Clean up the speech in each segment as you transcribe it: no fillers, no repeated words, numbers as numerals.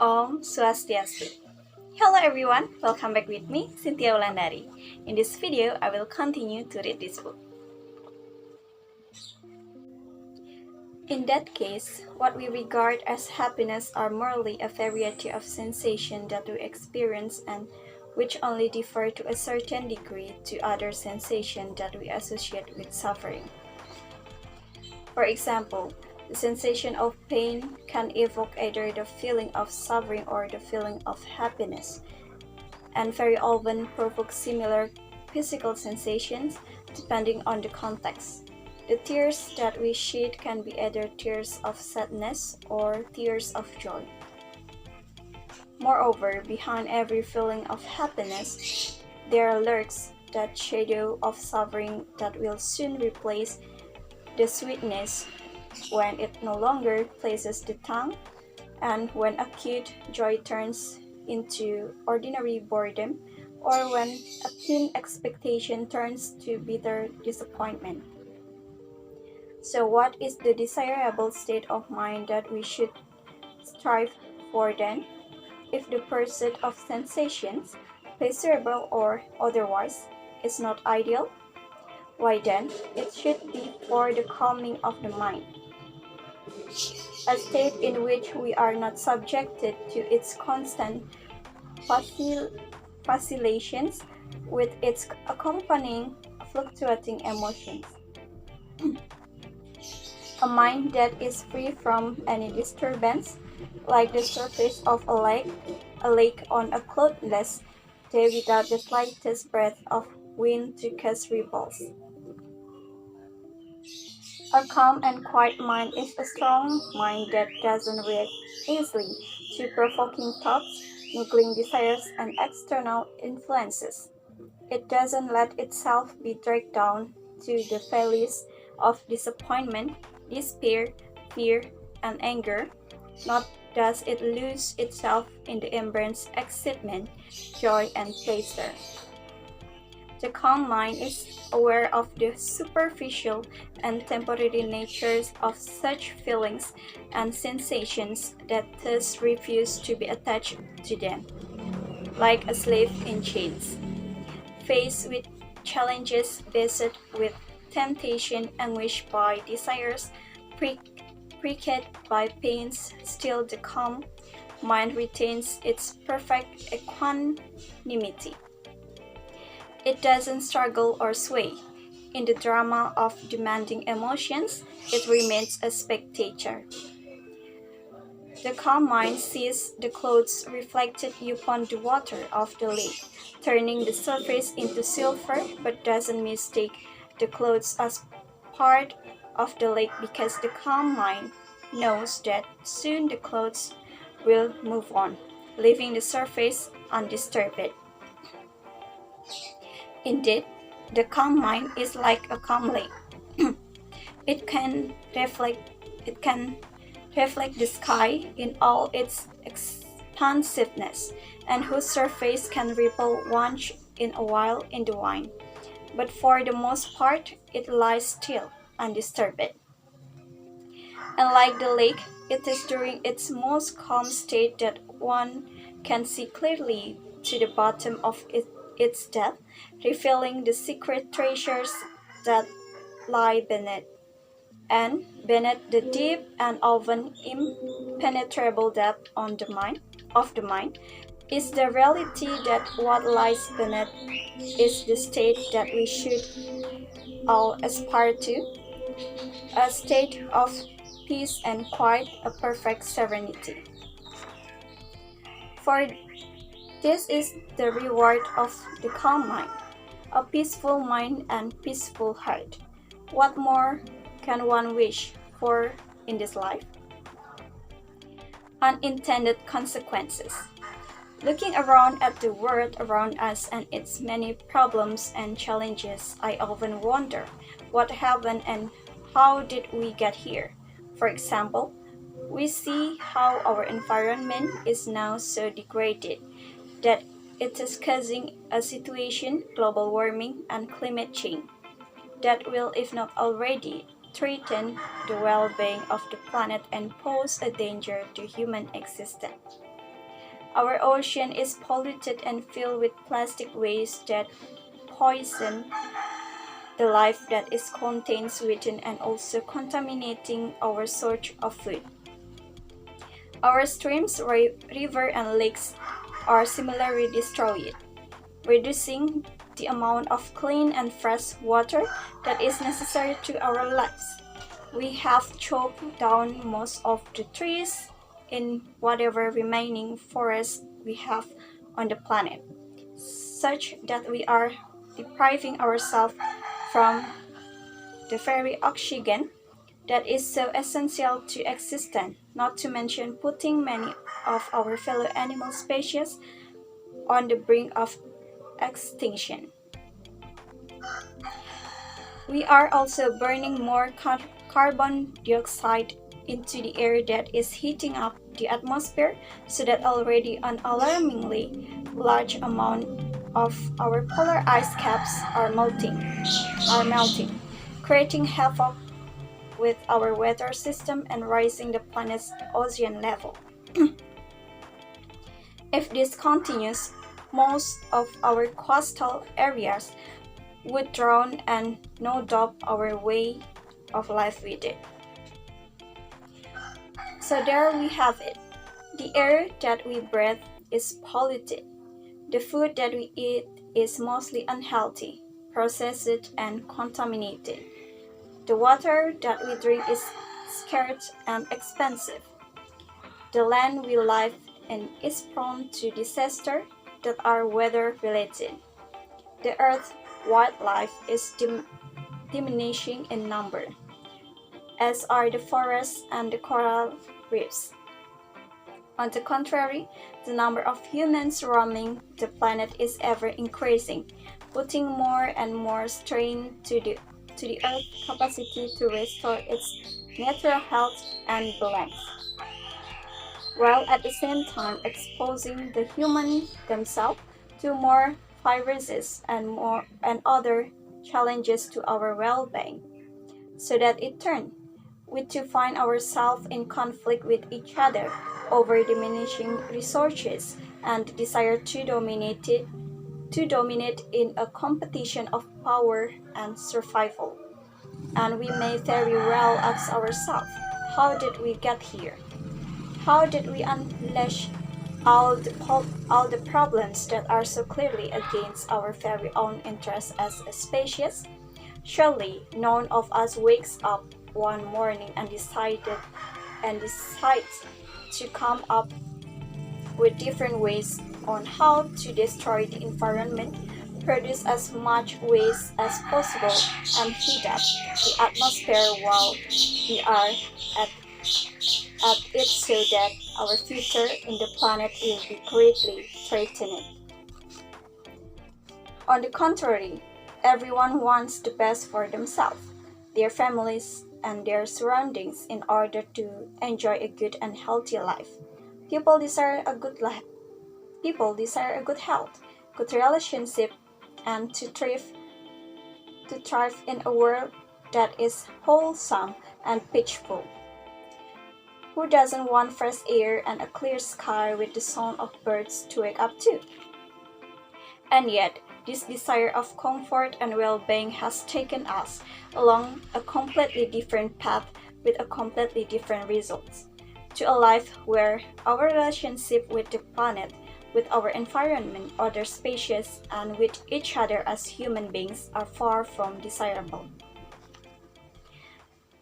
Om Swastiastu. Hello everyone, welcome back with me, Chyntia Wulandari. In this video, I will continue to read this book. In that case, what we regard as happiness are merely a variety of sensations that we experience and which only differ to a certain degree to other sensations that we associate with suffering. For example, the sensation of pain can evoke either the feeling of suffering or the feeling of happiness, and very often provoke similar physical sensations depending on the context. The tears that we shed can be either tears of sadness or tears of joy. Moreover, behind every feeling of happiness, there lurks that shadow of suffering that will soon replace the sweetness when it no longer pleases the tongue, and when acute joy turns into ordinary boredom, or when a keen expectation turns to bitter disappointment. So what is the desirable state of mind that we should strive for then? If the pursuit of sensations, pleasurable or otherwise, is not ideal, why then it should be for the calming of the mind, a state in which we are not subjected to its constant vacillations with its accompanying fluctuating emotions. A mind that is free from any disturbance, like the surface of a lake on a cloudless day without the slightest breath of wind to cast ripples. A calm and quiet mind is a strong mind that doesn't react easily to provoking thoughts, niggling desires, and external influences. It doesn't let itself be dragged down to the valleys of disappointment, despair, fear, and anger, nor does it lose itself in the embrace excitement, joy, and pleasure. The calm mind is aware of the superficial and temporary natures of such feelings and sensations that thus refuse to be attached to them, like a slave in chains. Faced with challenges, beset with temptation, anguished by desires, pricked by pains, still the calm mind retains its perfect equanimity. It doesn't struggle or sway. In the drama of demanding emotions, it remains a spectator. The calm mind sees the clouds reflected upon the water of the lake, turning the surface into silver, but doesn't mistake the clouds as part of the lake because the calm mind knows that soon the clouds will move on, leaving the surface undisturbed. Indeed, the calm mind is like a calm lake. It can reflect the sky in all its expansiveness, and whose surface can ripple once in a while in the wind. But for the most part, it lies still, undisturbed. And like the lake, it is during its most calm state that one can see clearly to the bottom of its depth, revealing the secret treasures that lie beneath. And beneath the deep and often impenetrable depth of the mind is the reality that what lies beneath is the state that we should all aspire to, a state of peace and quiet, a perfect serenity. For this is the reward of the calm mind, a peaceful mind and peaceful heart. What more can one wish for in this life? Unintended consequences. Looking around at the world around us and its many problems and challenges, I often wonder what happened and how did we get here? For example, we see how our environment is now so degraded that it is causing a situation, global warming and climate change, that will, if not already, threaten the well-being of the planet and pose a danger to human existence. Our ocean is polluted and filled with plastic waste that poison the life that is contained within and also contaminating our source of food. Our streams, river, and lakes are similarly destroyed, reducing the amount of clean and fresh water that is necessary to our lives. We have chopped down most of the trees in whatever remaining forest we have on the planet, such that we are depriving ourselves from the very oxygen that is so essential to existence, not to mention putting many of our fellow animal species on the brink of extinction. We are also burning more carbon dioxide into the air that is heating up the atmosphere, so that already an alarmingly large amount of our polar ice caps are melting, creating havoc with our weather system and raising the planet's ocean level. If this continues, most of our coastal areas would drown and no doubt our way of life with it. So there we have it. The air that we breathe is polluted. The food that we eat is mostly unhealthy, processed, and contaminated. The water that we drink is scarce and expensive. The land we live in is prone to disasters that are weather related. The earth's wildlife is diminishing in number, as are the forests and the coral reefs. On the contrary, the number of humans roaming the planet is ever increasing, putting more and more strain to the Earth's capacity to restore its natural health and balance, while at the same time exposing the humans themselves to more viruses and other challenges to our well-being, so that in turn we to find ourselves in conflict with each other over diminishing resources and the desire to dominate in a competition of power and survival. And we may very well ask ourselves, how did we get here? How did we unleash all the problems that are so clearly against our very own interests as a species? Surely none of us wakes up one morning and decides to come up with different ways on how to destroy the environment, produce as much waste as possible, and heat up the atmosphere while we are at, at it, so that our future in the planet will be greatly threatened. On the contrary, everyone wants the best for themselves, their families, and their surroundings in order to enjoy a good and healthy life. People desire a good life. People desire a good health, good relationship, and to thrive in a world that is wholesome and peaceful. Who doesn't want fresh air and a clear sky with the sound of birds to wake up to? And yet, this desire of comfort and well-being has taken us along a completely different path with a completely different results, to a life where our relationship with the planet, with our environment, other species, and with each other as human beings are far from desirable.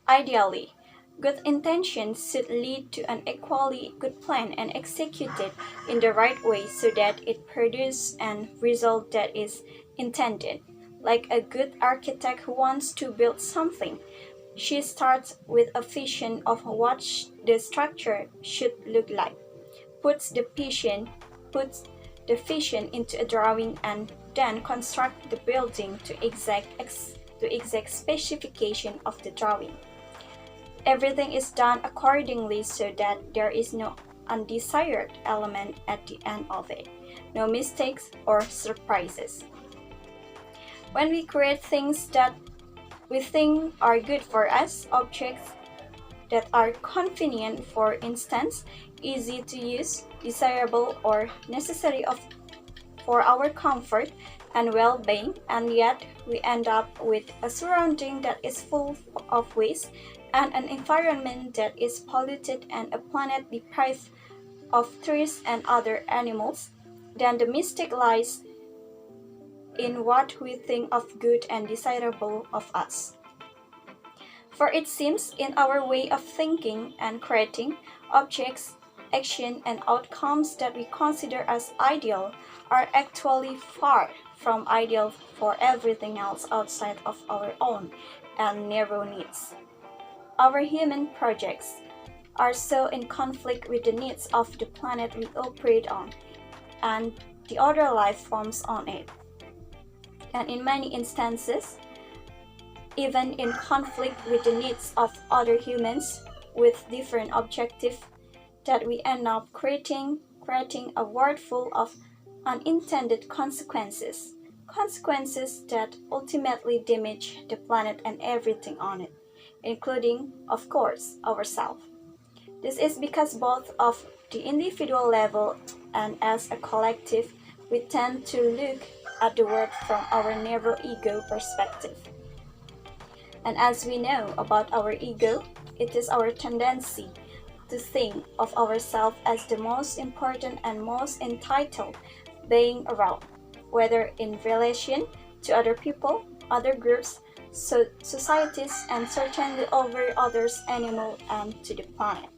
Ideally, good intentions should lead to an equally good plan and executed in the right way, so that it produces an result that is intended. Like a good architect who wants to build something, she starts with a vision of what the structure should look like, puts the vision into a drawing, and then construct the building to exact specification of the drawing. Everything is done accordingly, so that there is no undesired element at the end of it, no mistakes or surprises. When we create things that we think are good for us, objects that are convenient, for instance, easy to use, desirable, or necessary for our comfort and well-being, and yet we end up with a surrounding that is full of waste and an environment that is polluted and a planet deprived of trees and other animals, then the mistake lies in what we think of good and desirable of us. For it seems in our way of thinking and creating, objects, action, and outcomes that we consider as ideal are actually far from ideal for everything else outside of our own and narrow needs. Our human projects are so in conflict with the needs of the planet we operate on and the other life forms on it. And in many instances, even in conflict with the needs of other humans with different objectives, that we end up creating a world full of unintended consequences, consequences that ultimately damage the planet and everything on it, including, of course, ourselves. This is because both of the individual level and as a collective, we tend to look at the world from our narrow ego perspective. And as we know about our ego, it is our tendency to think of ourselves as the most important and most entitled being around, whether in relation to other people, other groups, societies, and certainly over others, animals, and to the planet.